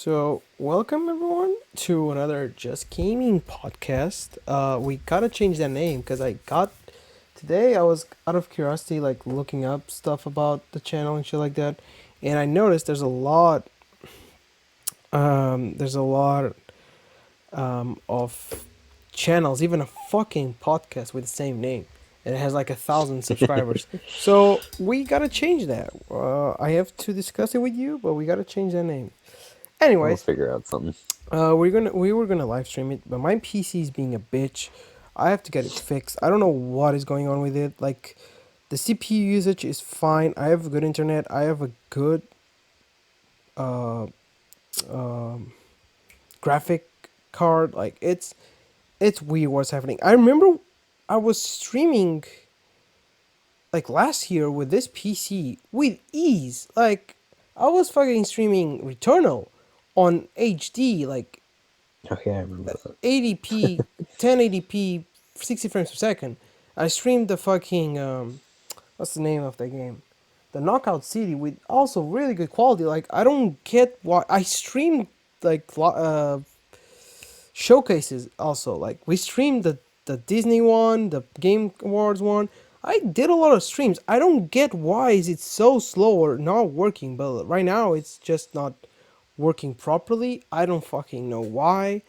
So, welcome everyone to another Just Gaming Podcast. We gotta change that name because today I was out of curiosity like looking up stuff about the channel and shit like that, and I noticed there's a lot of channels, even a fucking podcast with the same name, and it has like 1,000 subscribers. So we gotta change that. I have to discuss it with you, but we gotta change that name. We'll Anyways, figure out something. we were gonna live stream it, but my PC is being a bitch. I have to get it fixed. I don't know what is going on with it. Like, the CPU usage is fine. I have good internet. I have a good uh, um, graphic card. Like, it's weird what's happening. I remember I was streaming like last year with this PC with ease. Like, I was fucking streaming Returnal on HD, like Okay, I remember that. 80p, 1080p, 60 frames per second. I streamed the fucking what's the name of the game? The Knockout City with also really good quality. Like, I don't get why I streamed like showcases also. Like, we streamed the Disney one, the Game Awards one. I did a lot of streams. I don't get why is it so slow or not working, but right now it's just not working properly. I don't fucking know why.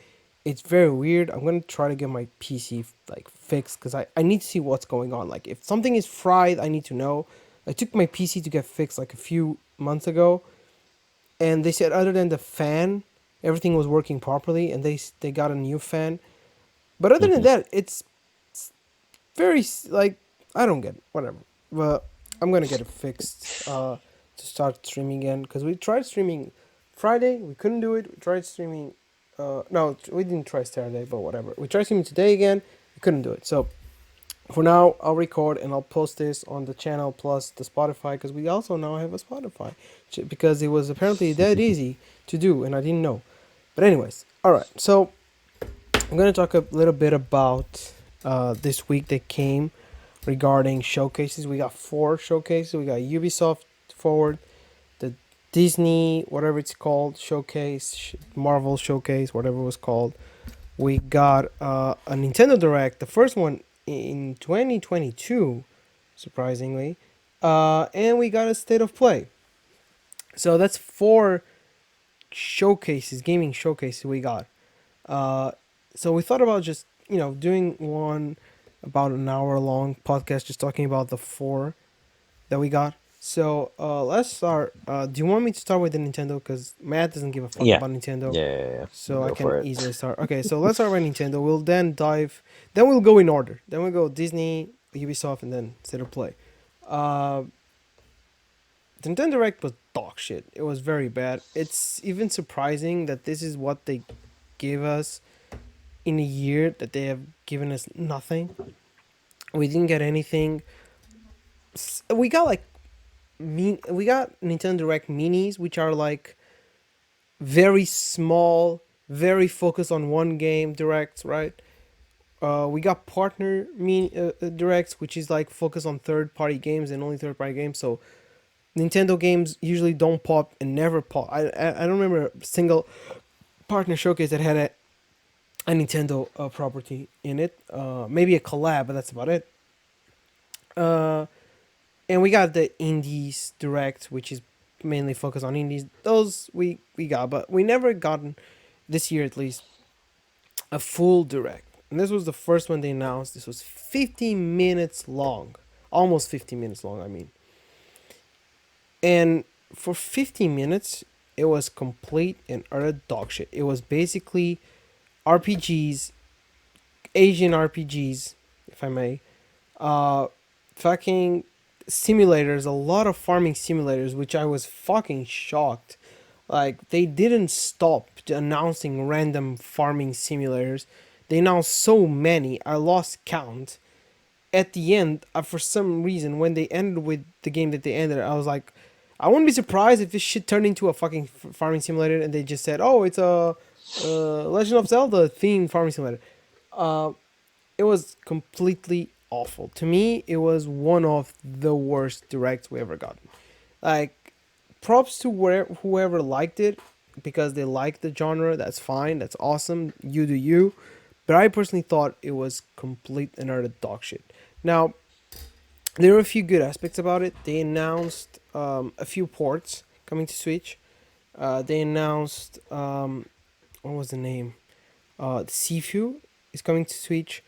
It's very weird. I'm gonna try to get my PC like fixed because I need to see what's going on. Like, if something is fried, I need to know. I took my PC to get fixed like a few months ago, and they said other than the fan, everything was working properly, and they got a new fan. But other than Hmm. that, it's very like, I don't get it. Whatever. But I'm gonna get it fixed to start streaming again because we tried streaming Friday, we couldn't do it. We tried streaming. No, we didn't try Saturday, but whatever. We tried streaming today again. We couldn't do it. So for now, I'll record and I'll post this on the channel plus the Spotify because we also now have a Spotify because it was apparently that easy to do and I didn't know. But anyways, all right. So I'm gonna talk a little bit about this week that came regarding showcases. We got 4 showcases. We got Ubisoft Forward, the Disney, whatever it's called, showcase, Marvel showcase, whatever it was called. We got a Nintendo Direct, the first one in 2022, surprisingly, and we got a State of Play. So that's 4 showcases, gaming showcases we got. Uh, so we thought about just doing one about an hour long podcast, just talking about the 4 that we got. So let's start. Do you want me to start with the Nintendo? Because Matt doesn't give a fuck Yeah. about Nintendo, Yeah. so I Go can for it. easily start. Okay, so let's start with Nintendo. We'll then we'll go in order. Then we'll go Disney, Ubisoft, and then State of Play. Uh, the Nintendo Direct was dog shit. It was very bad. It's even surprising that this is what they gave us in a year that they have given us nothing. We didn't get anything. We got like we got Nintendo Direct minis, which are like very small, very focused on one game directs, right? We got partner directs, which is like focused on third party games and only third party games. So Nintendo games usually don't pop and never pop. I don't remember a single partner showcase that had a Nintendo property in it. Maybe a collab, but that's about it. Uh, and we got the Indies Direct, which is mainly focused on indies. Those we got, but we never gotten this year at least a full direct. And this was the first one they announced. This was 15 minutes long, almost 15 minutes long. I mean, and for 15 minutes, it was complete and utter dog shit. It was basically RPGs, Asian RPGs, if I may, uh, fucking simulators, a lot of farming simulators, which I was fucking shocked. Like, they didn't stop announcing random farming simulators. They announced so many, I lost count. At the end, for some reason, when they ended with the game that they ended, I was like, I wouldn't be surprised if this shit turned into a fucking farming simulator and they just said, oh, it's a Legend of Zelda themed farming simulator. Uh, it was completely awful. To me, it was one of the worst directs we ever gotten. Like, props to whoever liked it. because they like the genre. That's fine. That's awesome. You do you. But I personally thought it was complete and utter dog shit. Now, there are a few good aspects about it. They announced a few ports coming to Switch. They announced what was the name? Sifu is coming to Switch.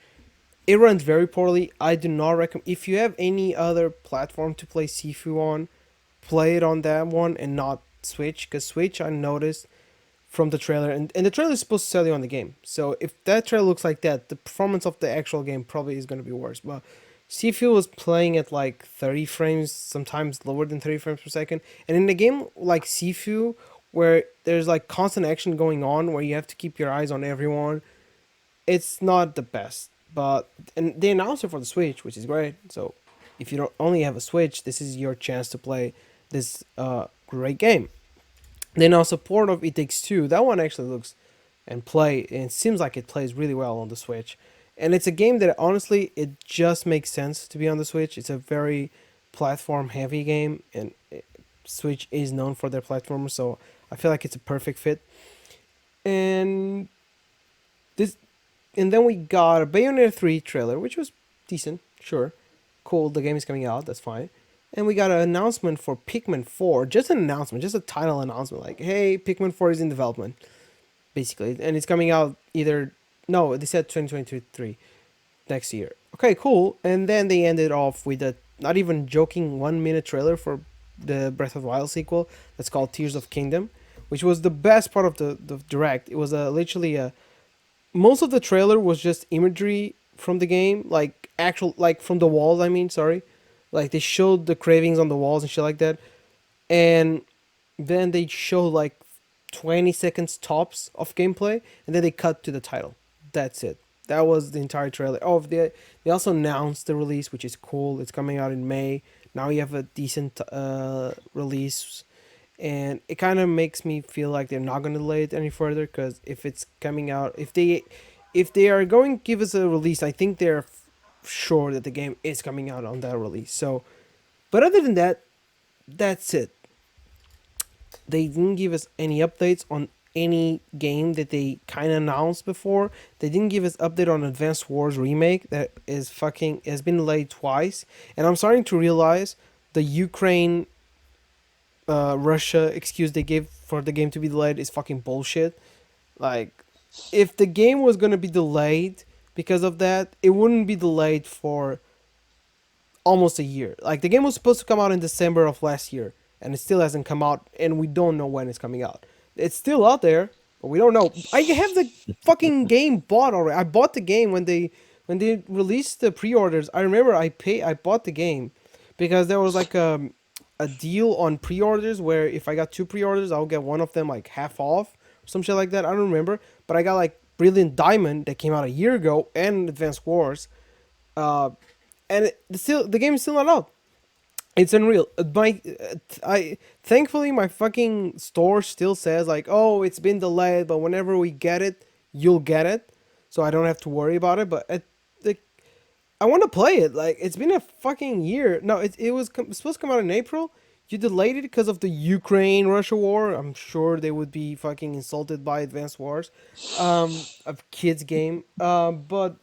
It runs very poorly. I do not recommend. If you have any other platform to play Sifu on, play it on that one and not Switch. Because Switch, I noticed from the trailer, and the trailer is supposed to sell you on the game. So if that trailer looks like that, the performance of the actual game probably is going to be worse. But Sifu was playing at like 30 frames, sometimes lower than 30 frames per second. And in a game like Sifu, where there's like constant action going on, where you have to keep your eyes on everyone, it's not the best. But and they announced it for the Switch, which is great. So if you don't only have a Switch, this is your chance to play this great game. Then also port of It Takes Two. That one actually looks and it seems like it plays really well on the Switch. And it's a game that honestly it just makes sense to be on the Switch. It's a very platform heavy game, and Switch is known for their platformers, so I feel like it's a perfect fit. And this and then we got a Bayonetta 3 trailer, which was decent, sure. Cool, the game is coming out, that's fine. And we got an announcement for Pikmin 4, just an announcement, just a title announcement, like, hey, Pikmin 4 is in development, basically. And it's coming out either, no, they said 2023, next year. Okay, cool. And then they ended off with a, not even joking, 1 minute trailer for the Breath of the Wild sequel that's called Tears of Kingdom, which was the best part of the direct. It was literally a most of the trailer was just imagery from the game, like actual, like from the walls. I mean, sorry, like they showed the cravings on the walls and shit like that, and then they showed like 20 seconds tops of gameplay, and then they cut to the title. That's it. That was the entire trailer. Oh, they also announced the release, which is cool. It's coming out in May. Now you have a decent release, and it kind of makes me feel like they're not going to delay it any further, because if it's coming out, if they are going to give us a release, I think they're sure that the game is coming out on that release. So, but other than that, that's it. They didn't give us any updates on any game that they kind of announced before. They didn't give us update on Advanced Wars remake that is fucking has been delayed twice, and I'm starting to realize the Ukraine Russia excuse they gave for the game to be delayed is fucking bullshit. Like, if the game was gonna be delayed because of that, it wouldn't be delayed for almost a year. Like, the game was supposed to come out in December of last year, and it still hasn't come out, and we don't know when it's coming out. It's still out there, but we don't know. I have the fucking game bought already. I bought the game when they released the pre-orders. I remember I bought the game because there was like a deal on pre-orders where if I got two pre-orders, I'll get one of them like half off or some shit like that. I don't remember, but I got like Brilliant Diamond that came out a year ago and Advanced Wars, uh, and the game is still not out. It's unreal. I thankfully my fucking store still says like, oh, it's been delayed, but whenever we get it, you'll get it, so I don't have to worry about it. But I want to play it. Like, it's been a fucking year. No, it was supposed to come out in April. You delayed it because of the Ukraine Russia war. I'm sure they would be fucking insulted by Advanced Wars, a kids game. But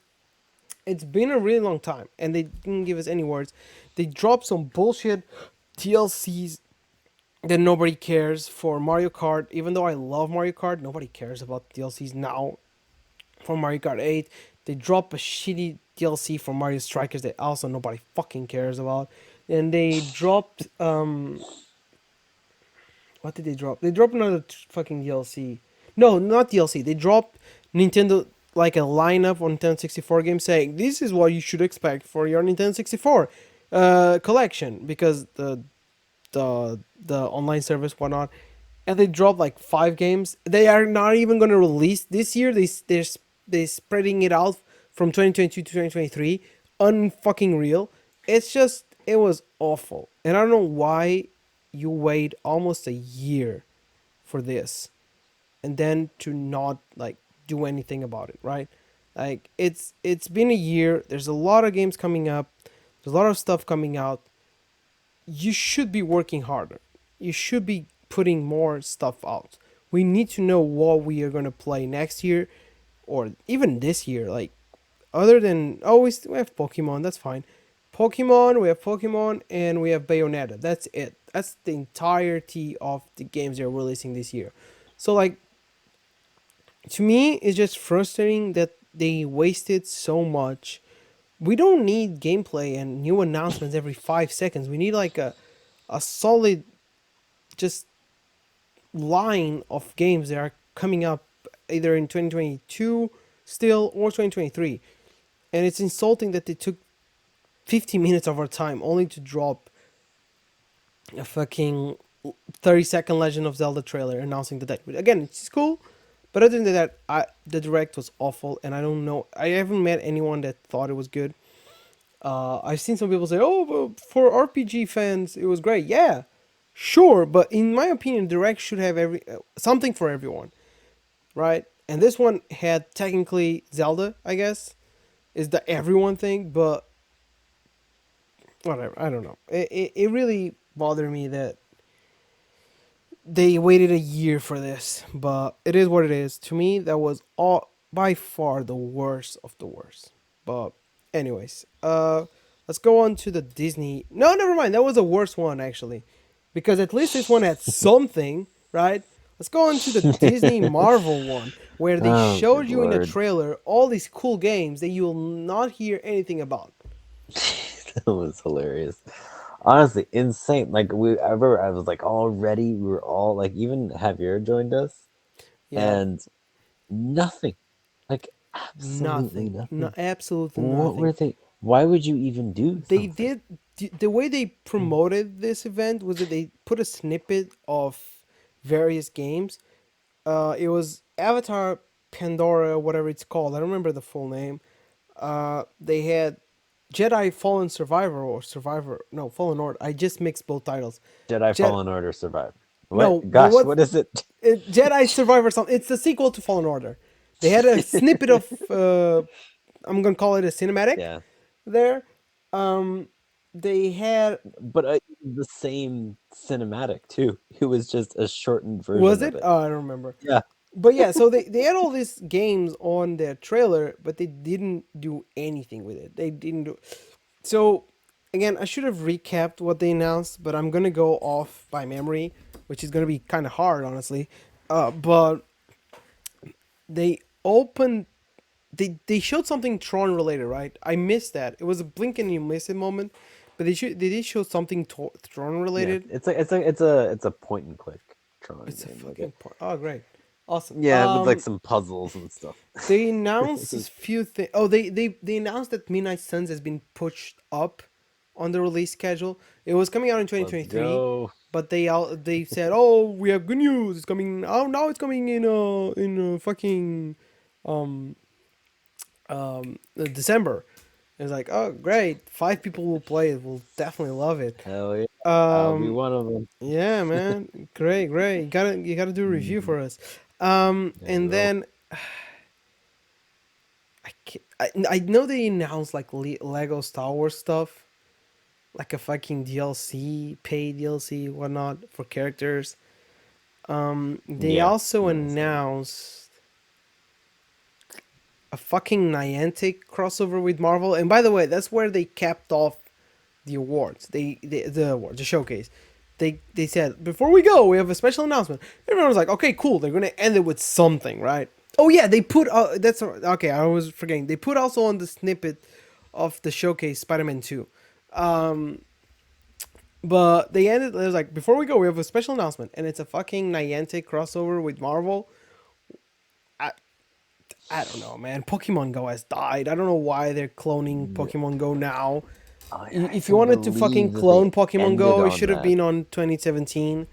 it's been a really long time, and they didn't give us any words. They dropped some bullshit DLCs that nobody cares for Mario Kart. Even though I love Mario Kart, nobody cares about DLCs now for Mario Kart 8. They drop a shitty DLC for Mario Strikers that also nobody fucking cares about. And they dropped what did they drop? They dropped another fucking DLC. No, not DLC. They dropped Nintendo, like a lineup on Nintendo 64 games saying this is what you should expect for your Nintendo 64 collection, because the online service whatnot. And they dropped like 5 games. They are not even going to release this year. They're spreading it out from 2022 to 2023. Unfucking real. It's just, it was awful, and I don't know why you wait almost a year for this, and then to not like do anything about it, right? Like, it's been a year. There's a lot of games coming up. There's a lot of stuff coming out. You should be working harder. You should be putting more stuff out. We need to know what we are gonna play next year, or even this year. Like other than we have Pokemon. That's fine. Pokemon, we have Pokemon, and we have Bayonetta. That's it. That's the entirety of the games they're releasing this year. So like to me, it's just frustrating that they wasted so much. We don't need gameplay and new announcements every 5 seconds. We need like a solid just line of games that are coming up either in 2022 still or 2023. And it's insulting that they took 50 minutes of our time only to drop a fucking 30-second Legend of Zelda trailer announcing the date. Again, it's cool, but other than that, the direct was awful, and I don't know. I haven't met anyone that thought it was good. I've seen some people say, "Oh, but for RPG fans, it was great." Yeah, sure, but in my opinion, direct should have every something for everyone, right? And this one had technically Zelda, I guess, is the everyone thing, but whatever. I don't know. It really bothered me that they waited a year for this, but it is what it is. To me, that was all by far the worst of the worst. But anyways, let's go on to the Disney. No, never mind. That was the worst one actually, because at least this one had something, right? Let's go on to the Disney Marvel one, where they Oh, showed good you in the lord. trailer all these cool games that you will not hear anything about. That was hilarious. Honestly, insane. Like I remember I was like all ready. We were all like, even Javier joined us, Yeah, and nothing. Like absolutely nothing. No, nothing. absolutely What nothing. were they? Why would you even do They something? did the way they promoted this event was that they put a snippet of various games. It was Avatar Pandora, whatever it's called. I don't remember the full name. They had Jedi Fallen Survivor or Survivor. No, Fallen Order. I just mixed both titles. Jedi Jedi. Fallen Order Survivor. What? No, Gosh, what? what is it? Jedi Survivor. Something. It's the sequel to Fallen Order. They had a snippet of. I'm gonna call it a cinematic. Yeah, There. Um, they had. but the same cinematic too. It was just a shortened Was version of it? it. Oh, I don't remember. Yeah. But yeah, so they had all these games on their trailer, but they didn't do anything with it. They didn't do. So again, I should have recapped what they announced, but I'm gonna go off by memory, which is gonna be kind of hard, honestly. But they opened. They showed something Tron related, right? I missed that. It was a blink and you miss it moment, but they did show something Tron Yeah, related. it's a point and click Tron It's a game, like it. fucking point. Oh, great, awesome. Yeah, with like some puzzles and stuff. They announced a few things. Oh, they announced that Midnight Suns has been pushed up on the release schedule. It was coming out in Let's 2023, go. but they said, "Oh, we have good news. It's coming. Oh, now it's coming in fucking um December." It's like, "Oh, great. 5 people will play it. We'll definitely love it." Hell yeah, I'll be Um one of them. yeah, man. Great, great. You got to do a review Mhm. for us. I And will. then I know they announced like Lego Star Wars stuff, like a fucking DLC, paid DLC, whatnot for characters. They Yeah, also nice. announced a fucking Niantic crossover with Marvel. And by the way, that's where they capped off the awards. The awards, the showcase. They said before we go, we have a special announcement. Everyone was like, okay, cool. They're gonna end it with something, right? Oh yeah, they put that's okay. I was forgetting. They put also on the snippet of the showcase Spider-Man 2. Um, but they ended. It was like before we go, we have a special announcement, and it's a fucking Niantic crossover with Marvel. I I don't know, man. Pokemon Go has died. I don't know why they're cloning Yeah. Pokemon Go now. I If you couldn't wanted to fucking believe that they clone Pokemon ended Go, it on should have that. been on 2017,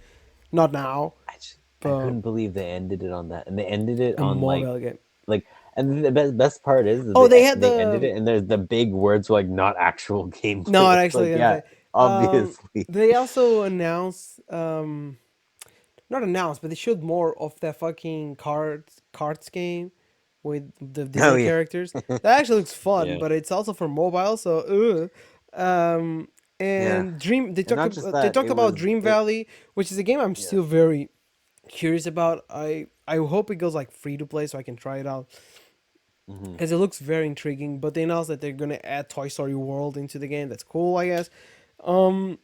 not now. I But couldn't believe they ended it on that, and they ended it a on mobile game. like, and the best part is that Oh, they had they ended the it, and there's the big words like not actual no, gameplay. It's actually like, yeah, gameplay. obviously. They also announced not announced, but they showed more of that fucking cards game with the Oh Disney yeah, characters. That actually looks fun, yeah, but it's also for mobile, so yeah, and Dream and not just they that, talked it about was Dream it. Valley, which is a game I'm Yeah, still very curious about. I hope it goes like free to play so I can try it out Hmm. because it looks very intriguing. But they announced that they're gonna add Toy Story World into the game. That's cool, I guess. Um.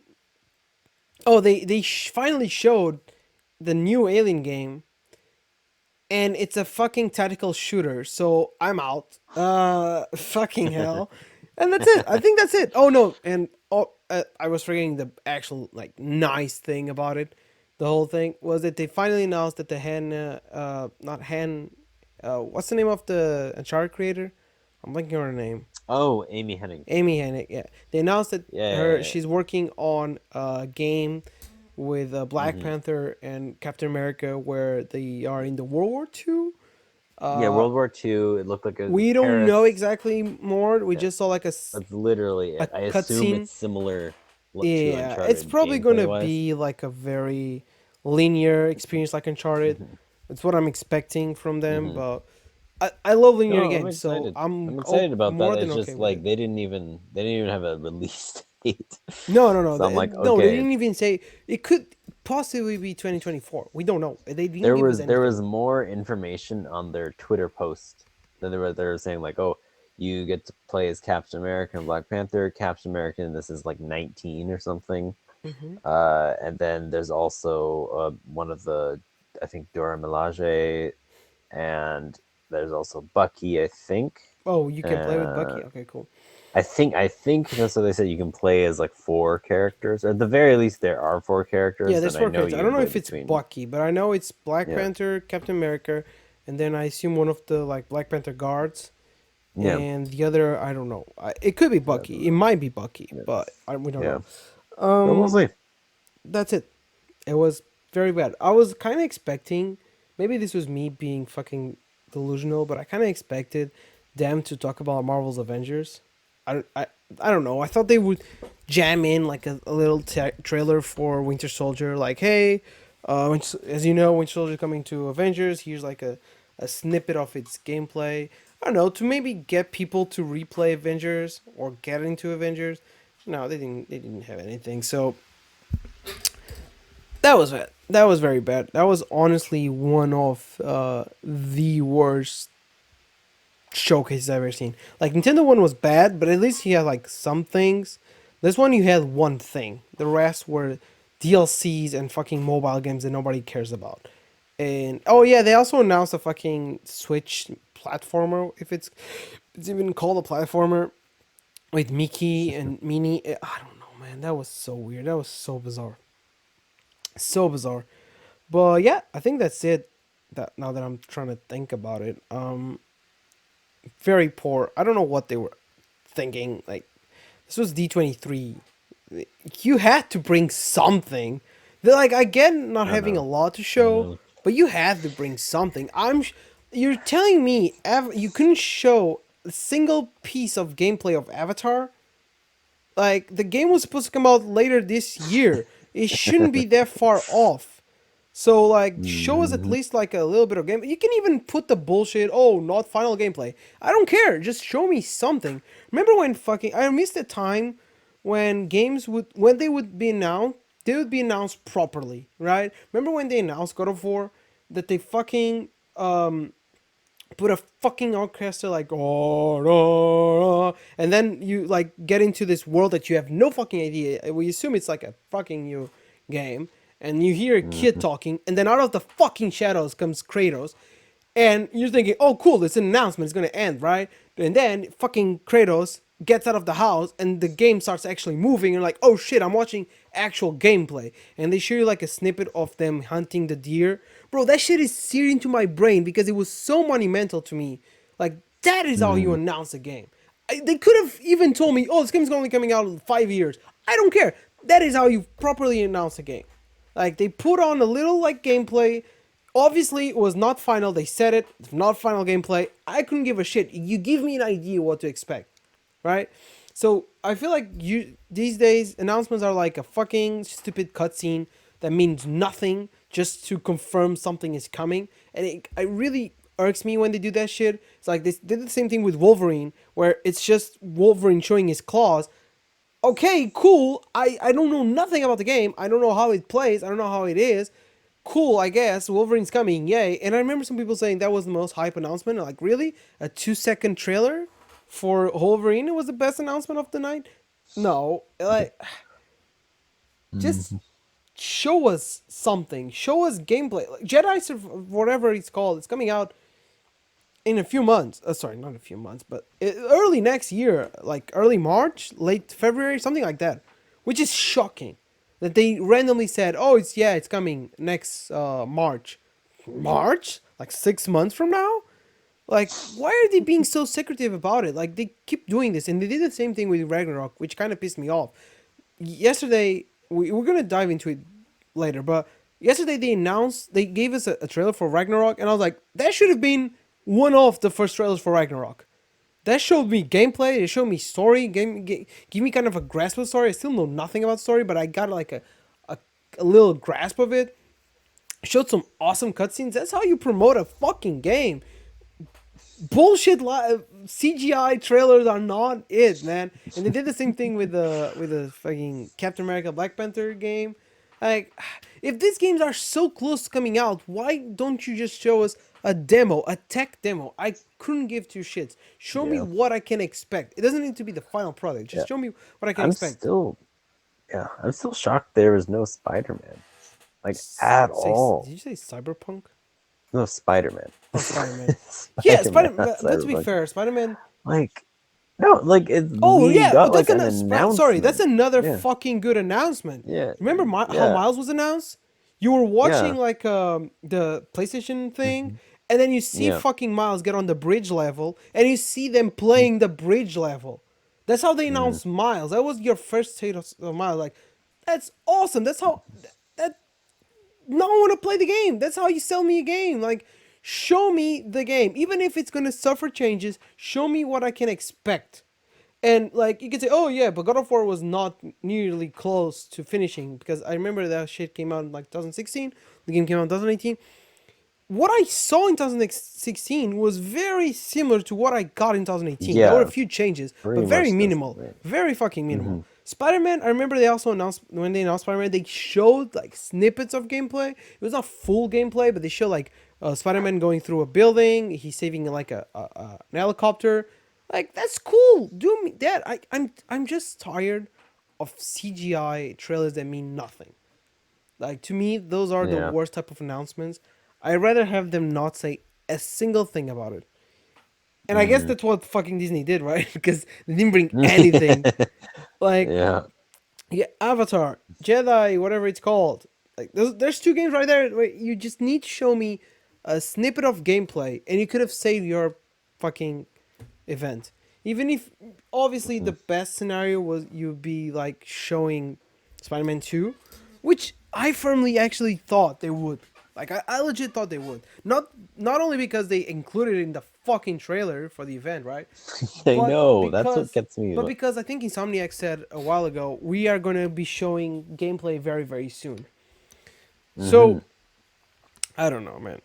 Oh, they finally showed the new Alien game, and it's a fucking tactical shooter. So I'm out. Fucking hell. And that's it. I think that's it. Oh no, and I was forgetting the actual like nice thing about it. The whole thing was that they finally announced that the not Han, what's the name of the Uncharted creator? I'm blanking on her name. Oh, Amy Hennig. Amy Hennig. Yeah, they announced that Yeah. she's working on a game with Black Hmm. Panther and Captain America where they are in the World War II. Yeah, Uh, World War II. It looked like it was in we don't know Paris. exactly more. We Yeah, just saw like that's literally a it. I assume cutscene. it's similar to Yeah, it's Uncharted probably gonna gameplay wise. be like a very linear experience like Uncharted. Hmm. It's what I'm expecting from them, Hmm. but I love linear No, I'm games, so excited. I'm excited about that. more than It's okay just with like it. they didn't even have a release date. No, no, no, So I'm like, no. They okay, didn't even say it could possibly be 2024. We don't know. They didn't there give us was there anything. was more information on their Twitter post than they were saying like, oh, you get to play as Captain America and Black Panther. Captain America, and this is like 19 or something. Hmm. And then there's also one of the, I think, Dora Milaje, and there's also Bucky, I think. Oh, you can play with Uh, Bucky. Okay, cool. I think that's what they said. You can play as like four characters, or at the very least, there are four Yeah, characters, there's and I four know characters. I you don't can know play if it's between. Bucky, but I know it's Black Yeah, Panther, Captain America, and then I assume one of the like Black Panther guards, yeah, and the other I don't know. It could be yeah, I don't Bucky. It know. might be Bucky, but It's we don't yeah, know. but we'll Um, see. that's it. It was very bad. I was kind of expecting, maybe this was me being fucking delusional, but I kind of expected them to talk about Marvel's Avengers. I, I, I don't know. I thought they would jam in like a little trailer for Winter Soldier, like, hey, as you know, Winter Soldier coming to Avengers. Here's like a snippet of its gameplay. I don't know, to maybe get people to replay Avengers or get into Avengers. No, they didn't. They didn't have anything. So that was bad. That was very bad. That was honestly one of the worst showcases I've ever seen. Like Nintendo one was bad, but at least you had like some things. This one you had one thing. The rest were DLCs and fucking mobile games that nobody cares about. And oh yeah, they also announced a fucking Switch platformer, if it's even called a platformer, with Mickey and Minnie. I don't know, man. That was so weird. That was so bizarre. So bizarre. But yeah, I think that's it. That now that I'm trying to think about it, very poor. I don't know what they were thinking. Like this was D23. You had to bring something. They're like I get not I having a know, lot to I show, know. but you had to bring something. You're telling me you couldn't show a single piece of gameplay of Avatar? Like the game was supposed to come out later this year. It shouldn't be that far off. So like show us at Hmm. least like a little bit of game. You can even put the bullshit, oh, not final gameplay. I don't care. Just show me something. Remember when fucking I missed the time when games would when they would be announced, they would be announced properly, right? Remember when they announced God of War that they fucking put a fucking orchestra like oh, oh, oh, and then you like get into this world that you have no fucking idea. We assume it's like a fucking new game, and you hear a kid Hmm. talking, and then out of the fucking shadows comes Kratos, and you're thinking, oh cool, it's an announcement, it's gonna end, right? And then fucking Kratos gets out of the house and the game starts actually moving. You're like, oh shit, I'm watching actual gameplay. And they show you like a snippet of them hunting the deer. Bro, that shit is seared into my brain because it was so monumental to me. Like, that is how you Hmm. announce a game. They could have even told me, oh, this game's only coming out in 5 years. I don't care. That is how you properly announce a game. Like, they put on a little, like, gameplay. Obviously, it was not final. They said it. It's not final gameplay. I couldn't give a shit. You give me an idea what to expect, right? So I feel like you these days announcements are like a fucking stupid cutscene that means nothing just to confirm something is coming, and it really irks me when they do that shit. It's like they did the same thing with Wolverine, where it's just Wolverine showing his claws. Okay, cool. I don't know nothing about the game. I don't know how it plays. I don't know how it is. cool, I guess. Wolverine's coming, yay. And I remember some people saying that was the most hype announcement. Like, really? A 2-second trailer for Wolverine was the best announcement of the night? No. Like, just Mhm. show us something. Show us gameplay. Like, whatever it's called, it's coming out in a few months. Sorry, not a few months, but early next year, like early March, late February, something like that. Which is shocking that they randomly said, "Oh, it's coming next March." March, like 6 months from now. Like, why are they being so secretive about it? Like, they keep doing this, and they did the same thing with Ragnarok, which kind of pissed me off. Yesterday, we're gonna dive into it later, but yesterday they gave us a trailer for Ragnarok, and I was like, that should have been one of the first trailers for Ragnarok. That showed me gameplay. It showed me story. Give me kind of a grasp of the story. I still know nothing about the story, but I got like a little grasp of it. Showed some awesome cutscenes. That's how you promote a fucking game. Bullshit CGI trailers are not it, man. And they did the same thing with the fucking Captain America Black Panther game. Like, if these games are so close to coming out, why don't you just show us a demo, a tech demo? I couldn't give two shits. Show me Yeah, what I can expect. It doesn't need to be the final product. yeah. Just show me what I can I'm expect. still, yeah, I'm still shocked there was no Spider-Man, like at Did all. you say cyberpunk? No Spider-Man. Oh, Spider-Man. Yeah, Spider-Man, not But to be Cyberpunk. fair, Spider-Man. Like, no, like Oh we yeah, got that's like an another. Sorry, that's announcement. another Yeah, fucking good announcement. yeah, Remember how yeah, Miles was announced? You were watching yeah, like the PlayStation thing, hmm and then you see yeah. fucking Miles get on the bridge level, and you see them playing the bridge level. That's how they Mm-hmm. announced Miles. That was your first taste of Miles. Like, that's awesome. That's how that no one want to play the game. That's how you sell me a game. Like, show me the game, even if it's gonna suffer changes. Show me what I can expect. And like you can say, oh yeah, but God of War was not nearly close to finishing because I remember that shit came out in like 2016. The game came out in 2018. What I saw in 2016 was very similar to what I got in 2018. There were a Yeah, few changes, but pretty very much the minimal, same. very fucking Mm-hmm. minimal. Spider-Man, I remember they also announced when they announced Spider-Man, they showed like snippets of gameplay. It was not full gameplay, but they showed like Spider-Man going through a building. He's saving like an helicopter. Like, that's cool. Do me that. I'm just tired of CGI trailers that mean nothing. Like, to me, those are the Yeah. worst type of announcements. I'd rather have them not say a single thing about it. And I guess Mm-hmm. that's what fucking Disney did, right? Because they didn't bring anything. Like, Yeah. yeah, Avatar, Jedi, whatever it's called. Like, there's two games right there where you just need to show me a snippet of gameplay, and you could have saved your fucking event. Even if, obviously, Mm-hmm. the best scenario was you'd be like showing Spider-Man 2, which I firmly actually thought they would. Like, I legit thought they would. Not only because they included it in the fucking trailer for the event, right? I But know. That's what because gets me. but because I think Insomniac said a while ago, we are gonna be showing gameplay very, very soon. Mm-hmm. So I don't know, man.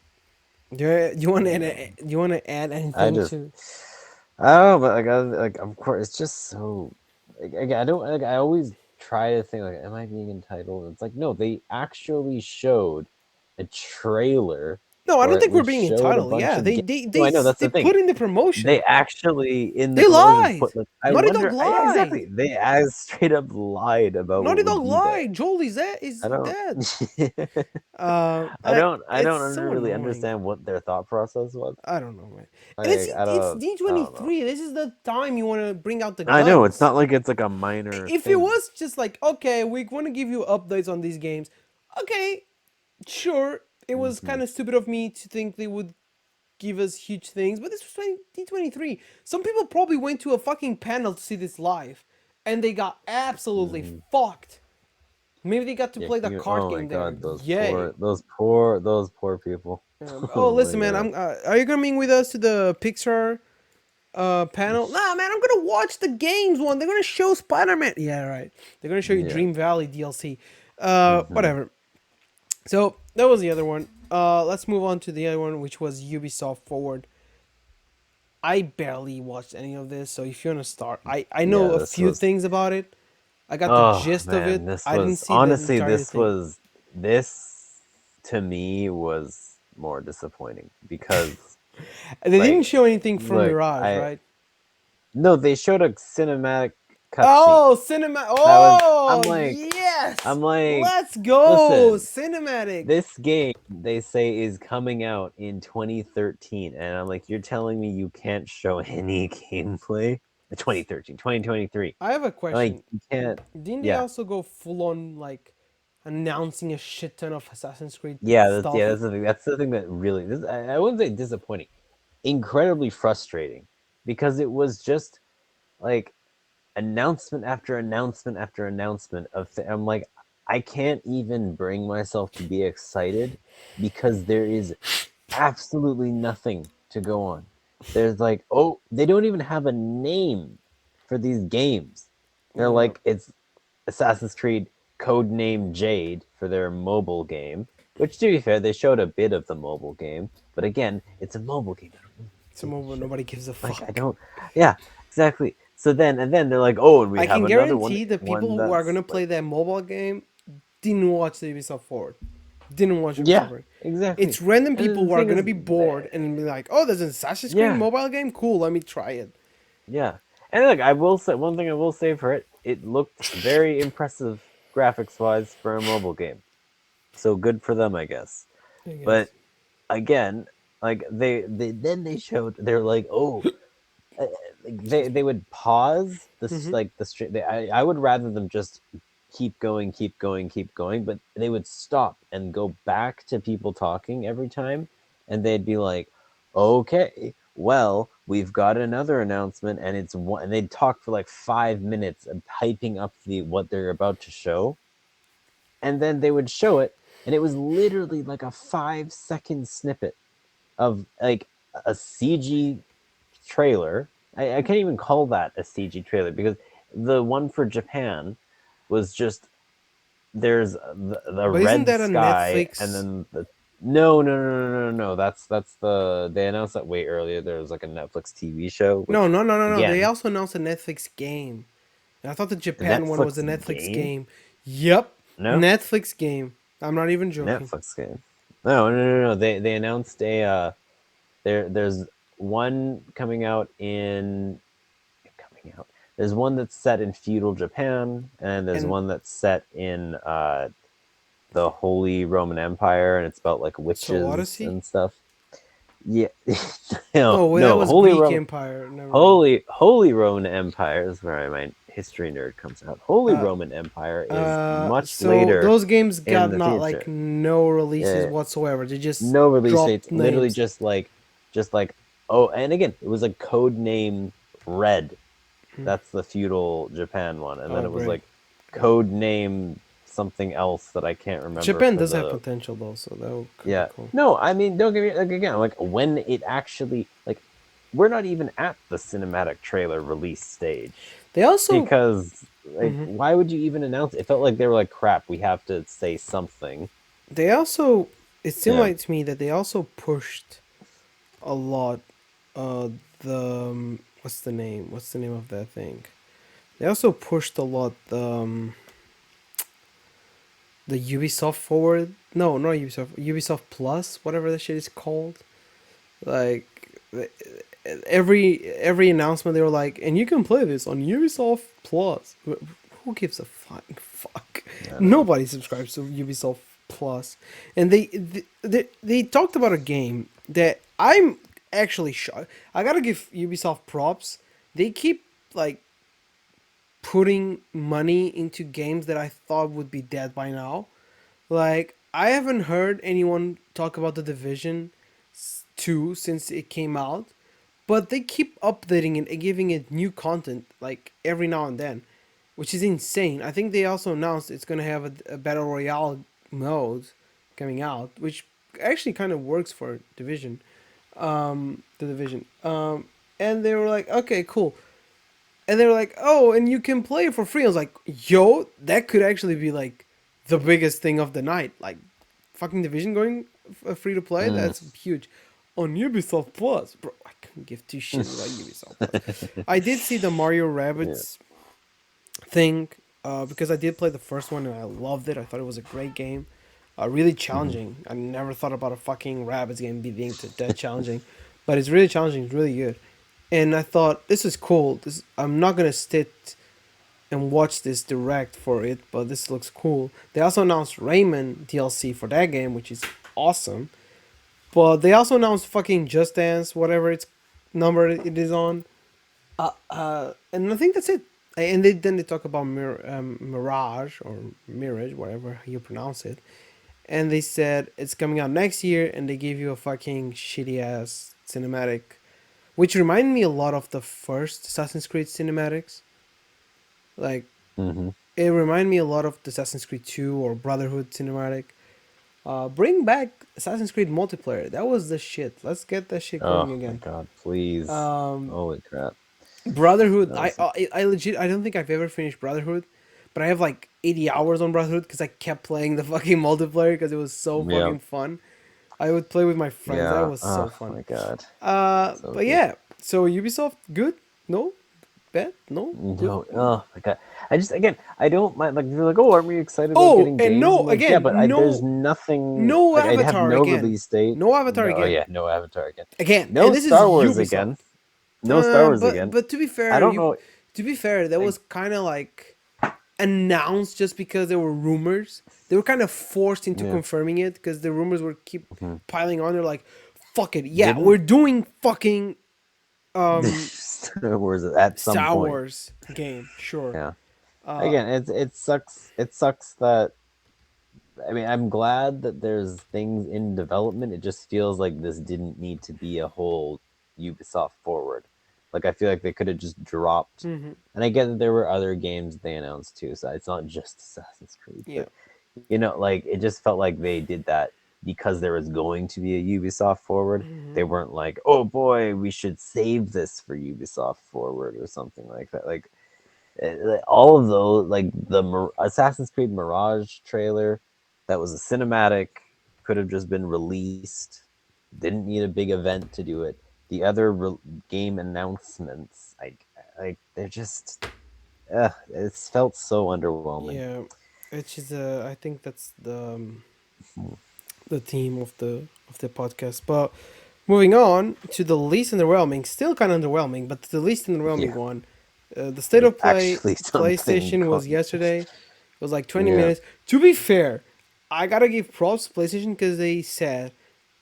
Do you want to Yeah. add I anything just, to? oh, but like, like, of course, it's just so. Like, I don't like. I always try to think like, am I being entitled? It's like, no, they actually showed a trailer, No, I or don't it think we're was being showed a entitled. bunch Yeah, of. No, I know that's they the thing. put in the promotion. They actually in the They promotion lied. put like. I Naughty Dog wonder. Yeah, lied. exactly. They as straight up lied about what Naughty would Dog be there. lied. Joel is I don't. dead. Like, I it's don't so really annoying. understand what their thought process was. I don't know, man. And Like it's I don't know. D23. This is the time you want to bring out the I know it's guns. not like it's like a minor If it thing. was just like, okay, we want to give you updates on these games, okay, sure, it was Hmm. kind of stupid of me to think they would give us huge things, but this was D23. Some people probably went to a fucking panel to see this live, and they got absolutely Hmm. fucked. Maybe they got to Yeah, play the can you? card Oh my game there. God, Yay. those poor people. Oh, Oh my listen, man. God. Are you coming with us to the Pixar panel? Nah, man. I'm gonna watch the games one. They're gonna show Spider-Man. Yeah, right. They're gonna show you Yeah. Dream Valley DLC. Hmm. Whatever. So that was the other one. Let's move on to the other one, which was Ubisoft Forward. I barely watched any of this, so if you wanna start, I Yeah, know a this few was. things about it. I got the Oh gist of man, it. this I didn't was see the honestly entire this thing. was this. to me was more disappointing because They didn't like show anything from look, Mirage, I right? no, they showed a cinematic cutscene. Oh, cinema. That was Oh, yes. I'm like, Let's go. listen, Cinematic. this game they say is coming out in 2013 and I'm like, you're telling me you can't show any gameplay? 2013, 2023. I have a Like question. you can't. Didn't they Yeah. also go full on like announcing a shit ton of Assassin's Creed Yeah, stuff? that's the thing. That's the thing that really this, I wouldn't say disappointing. Incredibly frustrating because it was just like announcement after announcement after announcement I'm like, I can't even bring myself to be excited because there is absolutely nothing to go on. There's like, oh, they don't even have a name for these games. They're Yeah. like, it's Assassin's Creed Codename Jade for their mobile game, which to be fair, they showed a bit of the mobile game, but again, it's a mobile game. I don't really Some give a over shit. nobody gives a Like I fuck. don't, yeah, exactly. So then and then they're like, oh, and we I have can another one, guarantee the people one who are that's gonna like, play that mobile game didn't watch the Ubisoft Forward. Didn't watch Ubisoft yeah, Forward. exactly. It's random And then people the who are thing gonna is, be bored and be like, "Oh, there's an Assassin's Creed yeah, mobile game. Cool, let me try it." yeah. And look, I will say one thing I will say for it, it looked very impressive graphics wise for a mobile game. So good for them, I guess. I But guess. again, like they showed they're like, oh, like Excuse me. they would pause this Mm-hmm. like the stream. I would rather them just keep going, keep going, keep going, but they would stop and go back to people talking every time, and they'd be like, okay, well, we've got another announcement, and it's one, and they'd talk for like 5 minutes and hyping up the what they're about to show, and then they would show it, and it was literally like a 5 second snippet of like a CG trailer. I can't even call that a CG trailer because the one for Japan was just there's the But isn't red that a sky and Netflix? then the no. That's the they announced that way earlier. There was like a Netflix TV show, No, which no, no, no, no. They again, also announced a Netflix game. And I thought the a Japan one was a Netflix Netflix game. game. Yep, No, Netflix game. I'm not even joking. Netflix game. No. They announced a there's one coming out in coming out. There's one that's set in feudal Japan, and there's And one that's set in the Holy Roman Empire, and it's about like so witches Odyssey? and stuff. Yeah, no, Oh, well, that no, was Greek Empire. Never mind. Holy Roman Empire is where my history nerd comes out. Holy Uh, Roman Empire is much so later those games in got the not like future. no releases Uh, whatsoever. They just no release dates, dropped literally names. just like oh, and again, it was a code name Red. That's the feudal Japan one, and then Oh, it was great. like code name something else that I can't remember Japan for does have the potential though, so that could be yeah. cool. No, I mean don't get me like again like when it actually like we're not even at the cinematic trailer release stage They also, because like mhm. why would you even announce it? It felt like they were like crap. We have to say something. they also, it seemed Yeah. like to me that they also pushed a lot. Uh, the what's the name? What's the name of that thing? They also pushed a lot the Ubisoft Forward. No, not Ubisoft. Ubisoft Plus, whatever that shit is called. Like every announcement, they were like, and you can play this on Ubisoft Plus. Who gives a fucking fuck? I don't know. Nobody subscribes to Ubisoft Plus, and they talked about a game that I'm actually shocked. I gotta give Ubisoft props. They keep like putting money into games that I thought would be dead by now. Like I haven't heard anyone talk about the Division 2 since it came out, but they keep updating it and giving it new content like every now and then, which is insane. I think they also announced it's going to have a battle royale mode coming out, which actually kind of works for Division. The Division. And they were like, "Okay, cool." And they were like, "Oh, and you can play it for free." I was like, "Yo, that could actually be like the biggest thing of the night. Like, fucking Division going free to play. Mm. That's huge." On Ubisoft Plus, bro, I couldn't give two shits about Ubisoft Plus. I did see the Mario Yeah. Rabbids thing because I did play the first one and I loved it. I thought it was a great game. really Hmm. challenging. I never thought about a fucking rabbits game being that challenging, but it's really challenging. It's really good. And I thought this is cool. This I'm not gonna sit and watch this direct for it, but this looks cool. They also announced Rayman DLC for that game, which is awesome. But they also announced fucking Just Dance, whatever its number it is on. And I think that's it. And then they talk about Mirage or Mirage, whatever you pronounce it. And they said it's coming out next year, and they gave you a fucking shitty ass cinematic, which reminded me a lot of the first Assassin's Creed cinematics. Like Hmm. it reminded me a lot of the Assassin's Creed 2 or Brotherhood cinematic. Bring back Assassin's Creed multiplayer. That was the shit. Let's get that shit Oh going my again. god, please. Um, Holy crap. Brotherhood. That was I legit. I don't think I've ever finished Brotherhood, but I have like 80 hours on Brotherhood because I kept playing the fucking multiplayer because it was so yeah. fucking fun. I would play with my friends. That Yeah. was so Oh fun. my god. So But good. yeah. So Ubisoft, good? No, bad? No, good. No, oh my god! I just again, I don't mind. Like you're like, oh, aren't we excited about Oh, getting and games? no, I'm like, yeah, again, but there's nothing. no Like I'd have Avatar no again. release date. No Avatar No, oh again. yeah, no Avatar again. Again, and No this is Star Wars Ubisoft. again. No Star Wars But again. to be I fair, don't you know. to be fair, that Like, was kind of like announced just because there were rumors. They were kind of forced into yeah. confirming it because the rumors were keep Mhm. piling on. They're like, "Fuck it, yeah, Didn't we're doing fucking Star Wars at some Star point? Wars game, sure." Yeah. Uh, Again, it sucks. It sucks that I mean, I'm glad that there's things in development. It just feels like this didn't need to be a whole Ubisoft forward. Like I feel like they could have just dropped. mhm, And I get that there were other games they announced too, so it's not just Assassin's Creed. yeah. But like it just felt like they did that because there was going to be a Ubisoft forward. They Mhm. weren't like, oh boy, we should save this for Ubisoft forward or something like that. Like all of those, like the Assassin's Creed Mirage trailer, that was a cinematic, could have just been released. Didn't need a big event to do it. The other game announcements, like they're just, it's felt so underwhelming. Yeah, which is I think that's the theme of the podcast. But moving on to the least underwhelming, still kind of underwhelming, but the least underwhelming Yeah, one. The state of play actually something. PlayStation was yesterday. It was like 20 Yeah. minutes. To be fair, I gotta give props to PlayStation because they said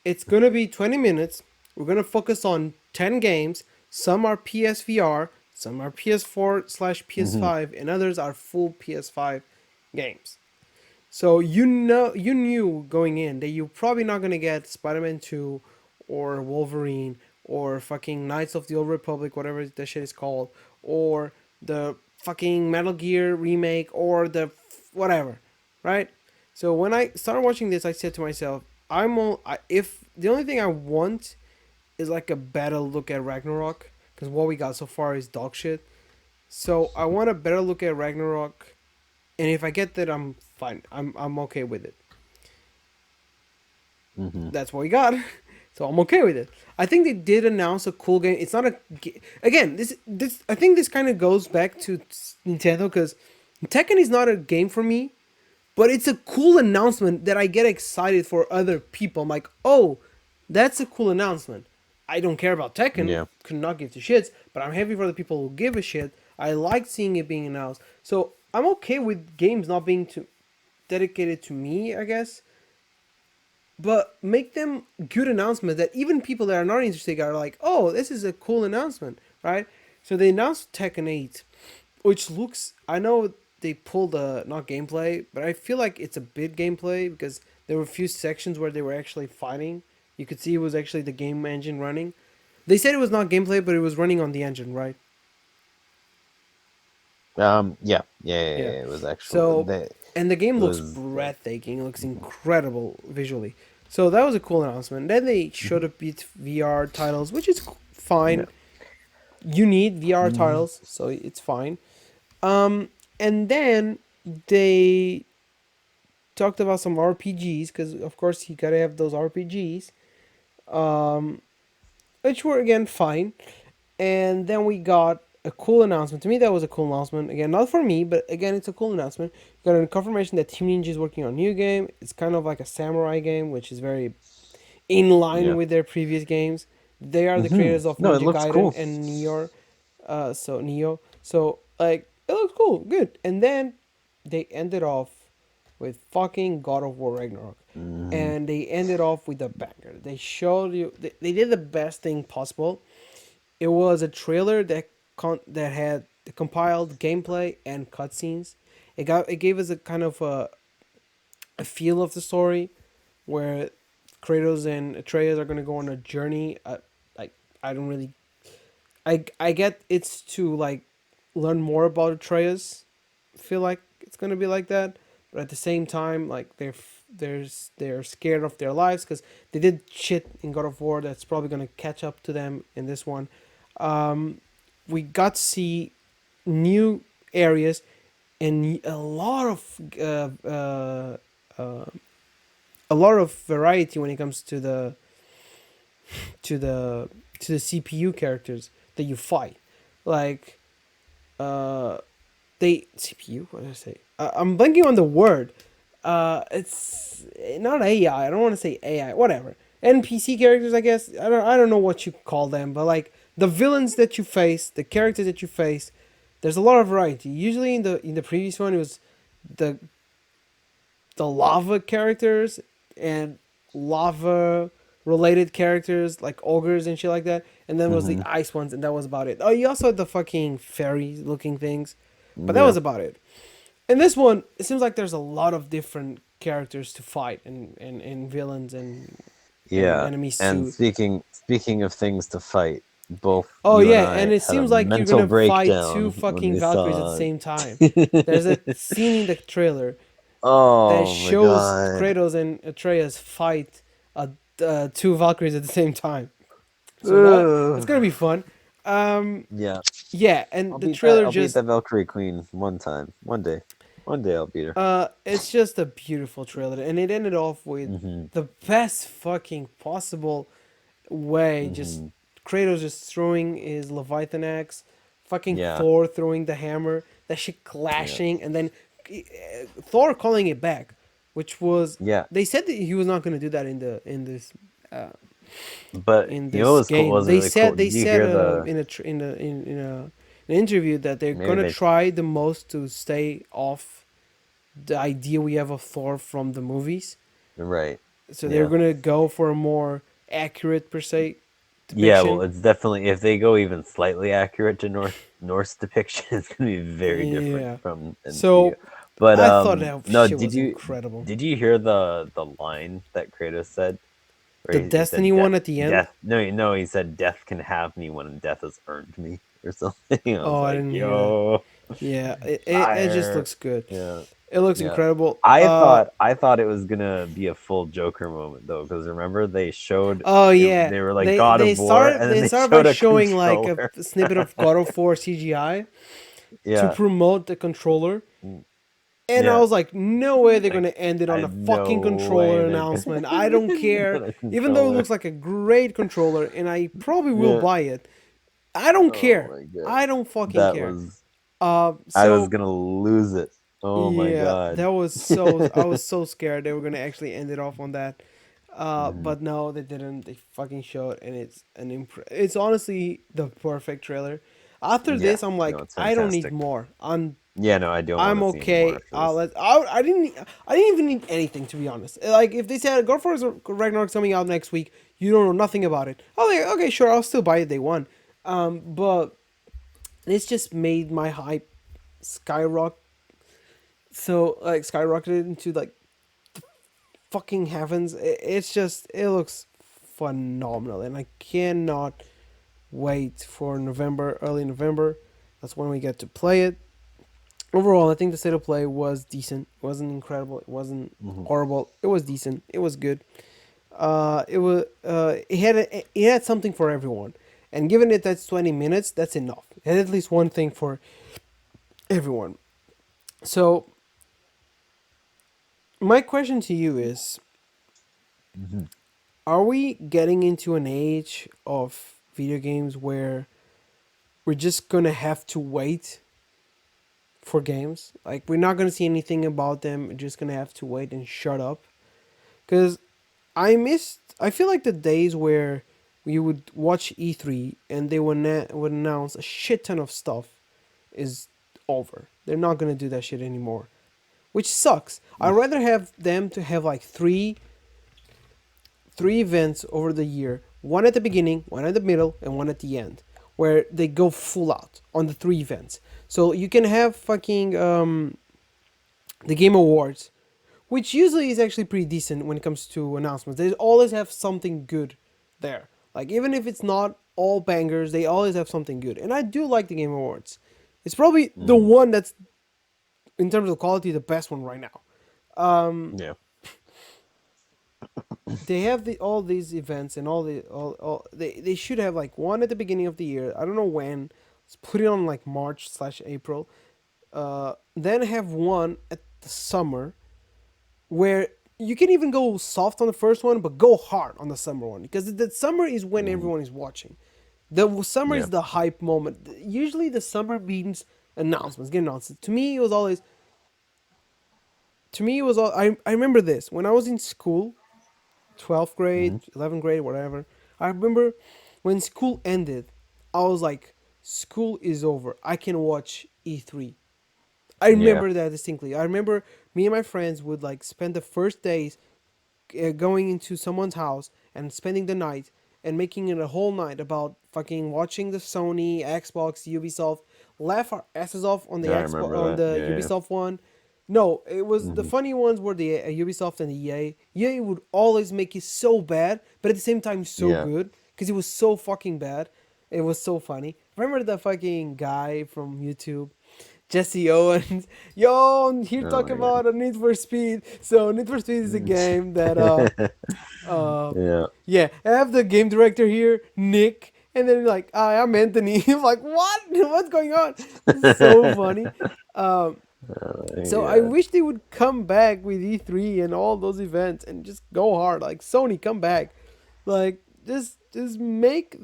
it's gonna be 20 minutes. We're gonna focus on 10 games. Some are PSVR, some are PS4 slash Hmm. PS5, and others are full PS5 games. So you knew going in that you're probably not gonna get Spider-Man 2 or Wolverine or fucking Knights of the Old Republic, whatever that shit is called, or the fucking Metal Gear remake or the whatever, right? So when I started watching this, I said to myself, if the only thing I want is like a better look at Ragnarok, because what we got so far is dog shit. So I want a better look at Ragnarok, and if I get that, I'm fine. I'm okay with it. Hmm. That's what we got. So I'm okay with it. I think they did announce a cool game. It's not a again. This I think this kind of goes back to Nintendo because Tekken is not a game for me, but it's a cool announcement that I get excited for other people. I'm like, oh, that's a cool announcement. I don't care about Tekken, Yeah. could not give two shits, but I'm happy for the people who give a shit. I like seeing it being announced. So I'm okay with games not being dedicated to me, I guess. But make them good announcements that even people that are not interested are like, oh, this is a cool announcement, right? So they announced Tekken 8, which looks, I know they pulled not gameplay, but I feel like it's a bit gameplay because there were a few sections where they were actually fighting. You could see it was actually the game engine running. They said it was not gameplay, but it was running on the engine, right? Yeah. Yeah. Yeah, Yeah. yeah, it was actually So, and the game it looks was. breathtaking. It looks Mhm. incredible visually. So that was a cool announcement. Then they showed Mhm. a bit VR titles, which is Yeah. fine. You need VR Mhm. titles, so it's fine. And then they talked about some RPGs because, of course, you gotta have those RPGs, which were again fine. And then we got a cool announcement. To me, that was a cool announcement. Again, not for me, but again, it's a cool announcement. You got a confirmation that Team Ninja is working on a new game. It's kind of like a samurai game, which is very in line Yeah. with their previous games. They are the creators of No, it Ninja looks Gaiden cool. and Neo. Neo. So like it looks cool, good. And then they ended off with fucking God of War Ragnarok, Hmm. and they ended off with a banger. They showed you. They did the best thing possible. It was a trailer that had the compiled gameplay and cutscenes. It gave us a kind of a feel of the story where Kratos and Atreus are gonna go on a journey. Like I don't really, I get it's to like learn more about Atreus. Feel like it's gonna be like that, but at the same time, like they're scared of their lives because they did shit in God of War that's probably gonna catch up to them in this one. Um, we got to see new areas and uh, a lot of variety when it comes to the to the CPU characters that you fight. Like uh, they CPU. What did I say? I'm blanking on the word. It's not AI. I don't want to say AI. Whatever. NPC characters, I guess. I don't know what you call them, but like the villains that you face, the characters that you face, there's a lot of variety. Usually in the previous one, it was the lava characters and lava related characters like ogres and shit like that, and then was the Hmm. ice ones, and that was about it. Oh, you also had the fucking fairy looking things, but that Yeah. was about it. In this one, it seems like there's a lot of different characters to fight and villains and Yeah. enemies And too. speaking of things to fight, both Oh you and yeah, I and it had a seems like you're mental gonna fight two breakdown when fucking we Valkyries at the saw. same time. There's a scene in the trailer that Oh my shows god. Kratos and Atreus fight two Valkyries at the same time. So that's Ugh. gonna be fun. Um, Yeah. yeah, I'll and the beat that. trailer I'll beat just that Valkyrie Queen one time. One day. One day I'll beat her. it's just a beautiful trailer, and it ended off with Hmm. the best fucking possible way. Just Hmm. Kratos just throwing his Leviathan axe, fucking Yeah. Thor throwing the hammer, that shit Yeah. clashing, and then Thor calling it back, which was Yeah. they said that he was not gonna do that uh, But in you know what this was cool? game. Wasn't really cool. They Did you said hear the? in an interview that they're Maybe gonna they. try the most to stay off the idea we have of Thor from the movies. Right. So they're Yeah. gonna go for a more accurate per se Yeah. Well, depiction. it's definitely if they go even slightly accurate to Norse depiction, it's gonna be very different Yeah. from MCU. So But I thought that no. shit Did was you incredible. did you hear the line that Kratos said? Where The he Destiny said one at the end. death. No, he said death can have me when death has earned me or something. I was Oh, I like, didn't hear that. yo, Yeah, it just fire. looks good. Yeah, It looks yeah. incredible. I thought it was gonna be a full Joker moment though, because remember they showed Oh yeah, they were like God of War, and then they they started by showed a showing like a controller. snippet of God of War CGI to Yeah, promote the controller, mm, and I yeah. was like, no way they're Like gonna end it I on a had no fucking way controller they're gonna announcement. I don't care, on a even though it controller. looks like a great controller, and I probably will Yeah. buy it. I don't Oh care. my god. I don't fucking That care. was I was So gonna lose it. Oh my yeah, god. that was so. I was so scared they were gonna actually end it off on that. Hmm. But no, they didn't. They fucking showed, and it's honestly the perfect trailer. After Yeah. this, I'm No, like, it's I don't need fantastic. more. Yeah, no, I don't want I'm to see any more okay. after this. I didn't even need anything to be honest. Like if they said God of War Ragnarok's coming out next week, you don't know nothing about it. Oh, like, okay, sure, I'll still buy it day one. But this just made my hype skyrocket. So like skyrocketed into like fucking heavens. It's just it looks phenomenal, and I cannot wait for November, early November. That's when we get to play it. Overall, I think the state of play was decent. It wasn't incredible. It wasn't Hmm. horrible. It was decent. It was good. It had something for everyone, and given it that's 20 minutes, that's enough. It had at least one thing for everyone. So my question to you is: Hmm. are we getting into an age of video games where we're just gonna have to wait for games. Like we're not gonna see anything about them. We're just gonna have to wait and shut up. Cause I feel like the days where we would watch E3 and they would announce a shit ton of stuff is over. They're not gonna do that shit anymore, which sucks. I'd rather have them to have like three events over the year, one at the beginning, one at the middle, and one at the end, where they go full out on the three events. So you can have fucking the Game Awards, which usually is actually pretty decent when it comes to announcements. They always have something good there. Like even if it's not all bangers, they always have something good. And I do like the Game Awards. It's probably the Mm-hmm. one that's in terms of quality the best one right now. Yeah. They have all these events and they should have like one at the beginning of the year. I don't know when. Let's put it on like March/April. Then have one at the summer where you can even go soft on the first one, but go hard on the summer one because the summer is when Mm-hmm. everyone is watching. The summer Yeah. is the hype moment. Usually, the summer means announcements, get announced. To me, it was always. To me, it was all. I remember this when I was in school, 12th Mm-hmm. grade, 11th grade, whatever. I remember when school ended, I was like, school is over. I can watch E3. I Yeah. remember that distinctly. I remember me and my friends would like spend the first days going into someone's house and spending the night and making it a whole night about fucking watching the Sony, Xbox, Ubisoft, laugh our asses off on the Yeah, I Xbox remember on that. the Yeah. Ubisoft one. No, it was the Mm-hmm. funny ones were the Ubisoft and the EA. EA would always make it so bad, but at the same time so Yeah. good because it was so fucking bad. It was so funny. Remember the fucking guy from YouTube, Jesse Owens? Yo, I'm here Oh talking my god. about a Need for Speed. So Need for Speed is a game that uh Yeah. yeah, I have the game director here, Nick, and then like, "Hi, I'm Anthony." I'm like, what? What's going on? This is so funny. Um, Oh my so I god. wish they would come back with E3 and all those events and just go hard. Like Sony, come back. Like just make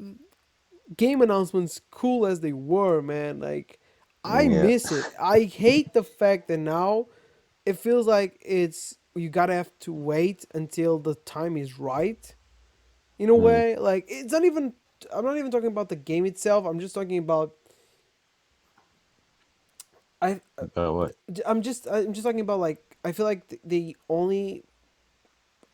game announcements cool as they were, man. Like I Yeah. miss it. I hate the fact that now it feels like it's you gotta have to wait until the time is right in a Mm. way. Like it's not even. I'm not even talking about the game itself. I'm just talking about. I. What? I'm just talking about like I feel like the only.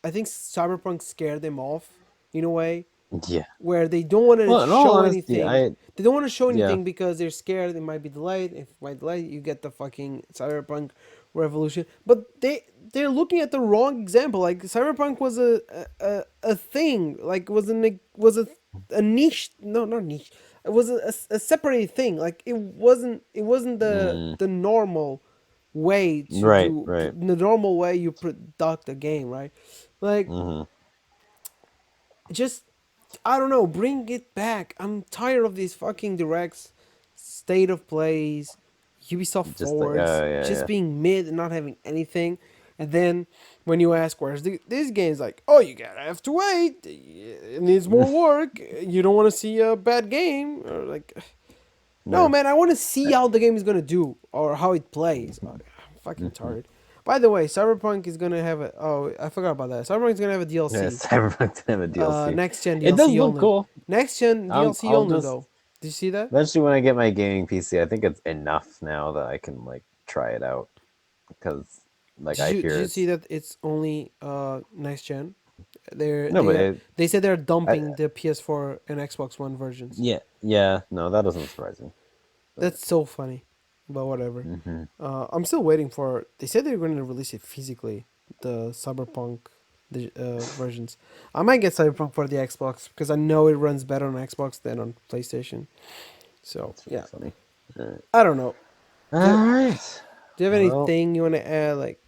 I think Cyberpunk scared them off in a way Yeah. where they don't want to Well, in all show honesty, anything. I They don't want to show yeah. anything because they're scared it might be delayed. If it might delay, you get the fucking Cyberpunk revolution. But they're looking at the wrong example. Like Cyberpunk was a thing. Like was a niche. No, not niche. It was a separated thing. Like it wasn't Mm, the normal way to right, do right. the normal way you product a game, right? Like Mm-hmm. just I don't know, bring it back. I'm tired of these fucking directs, state of plays, Ubisoft Just like forwards, yeah, just yeah. being mid and not having anything. And then when you ask where's this game's like, oh, you gotta have to wait. It needs more work. You don't want to see a bad game. Or like, no, Yeah. man, I want to see how the game is gonna do or how it plays. I'm fucking Mm-hmm. tired. By the way, Cyberpunk is gonna have a. Oh, I forgot about that. Cyberpunk is gonna have a Yeah, DLC. Cyberpunk's gonna have a DLC. Next gen It does DLC look only. cool. Next gen DLC I'll only just though. Did you see that? eventually when I get my gaming PC, I think it's enough now that I can like try it out because like I Did hear you see it's that it's only next gen? no, but They said they're I dumping the PS4 and Xbox One versions. yeah, yeah, no, that doesn't surprise me. But That's so funny, but whatever. hmm I'm still waiting for. They said they're going to release it physically, the Cyberpunk versions. I might get Cyberpunk for the Xbox because I know it runs better on Xbox than on PlayStation. So that's really yeah, funny. I don't know. Do you, All right. do you have Well, anything you want to add? Like,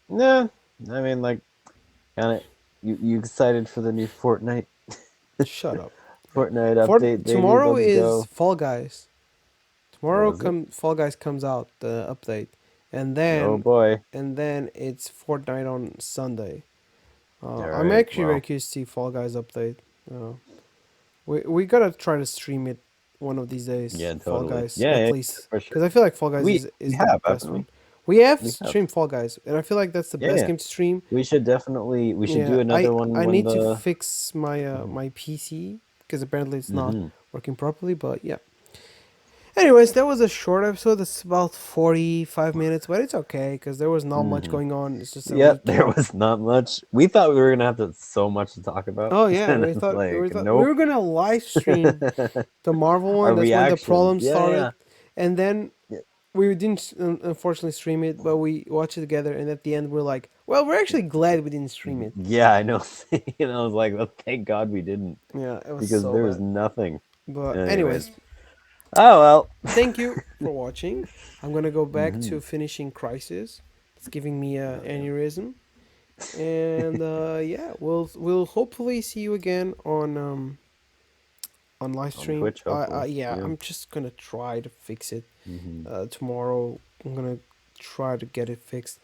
nah. I mean, like, kind of. You excited for the new Fortnite shut up. For update, baby? tomorrow Let's is go. Fall Guys. Oh, Tomorrow is it? Fall Guys comes out the update, and Oh then boy. it's Fortnite on Sunday. All I'm right. actually very Well, curious to see Fall Guys update. Uh, we gotta try to stream it one of these days. Yeah, Fall totally. Guys, Yeah, at yeah, least, for sure. because I feel like Fall Guys We is the have, best haven't we? one. We have We have. streamed Fall Guys, and I feel like that's the Yeah, best yeah. game to stream. We should Yeah, do another one I when need to the. fix my PC because apparently it's not Mm-hmm. working properly. But yeah. Anyways, that was a short episode. It's about 45 minutes, but it's okay because there was not much Mm-hmm. going on. It's just a Yep, there recap. was not much. We thought we were gonna have so much to talk about, Oh yeah, and we it's thought like, we nope. were gonna live stream the Marvel Our one. That's when the reactions. problem Yeah, started, yeah. and then Yeah. we didn't unfortunately stream it, but we watched it together. And at the end, we're like, well, we're actually glad we didn't stream it. Yeah, I know. And I was like, well, thank God we didn't, Yeah, it was because so there was bad. nothing. But Anyways. anyways, Oh well. thank you for watching. I'm gonna go back Mm-hmm. to finishing Crisis. It's giving me a Oh, yeah. aneurysm, and yeah, we'll hopefully see you again on live On stream. Twitch, hopefully. Yeah, Yeah. I'm just gonna try to fix it Mm-hmm. tomorrow. I'm gonna try to get it fixed.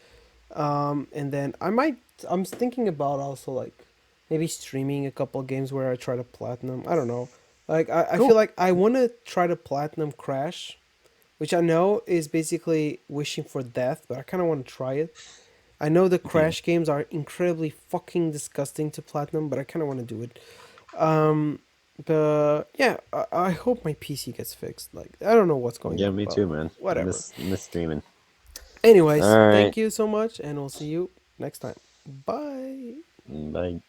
And then I'm thinking about also like maybe streaming a couple of games where I try to platinum. I don't know. Like I Cool. feel like I want to try to platinum Crash, which I know is basically wishing for death, but I kind of want to try it. I know the Yeah. Crash games are incredibly fucking disgusting to platinum, but I kind of want to do it. Um, but yeah, I hope my PC gets fixed. Like I don't know what's going Yeah, on, me but too, man. I whatever. miss streaming. Anyways, All right. thank you so much, and we'll see you next time. Bye. Bye.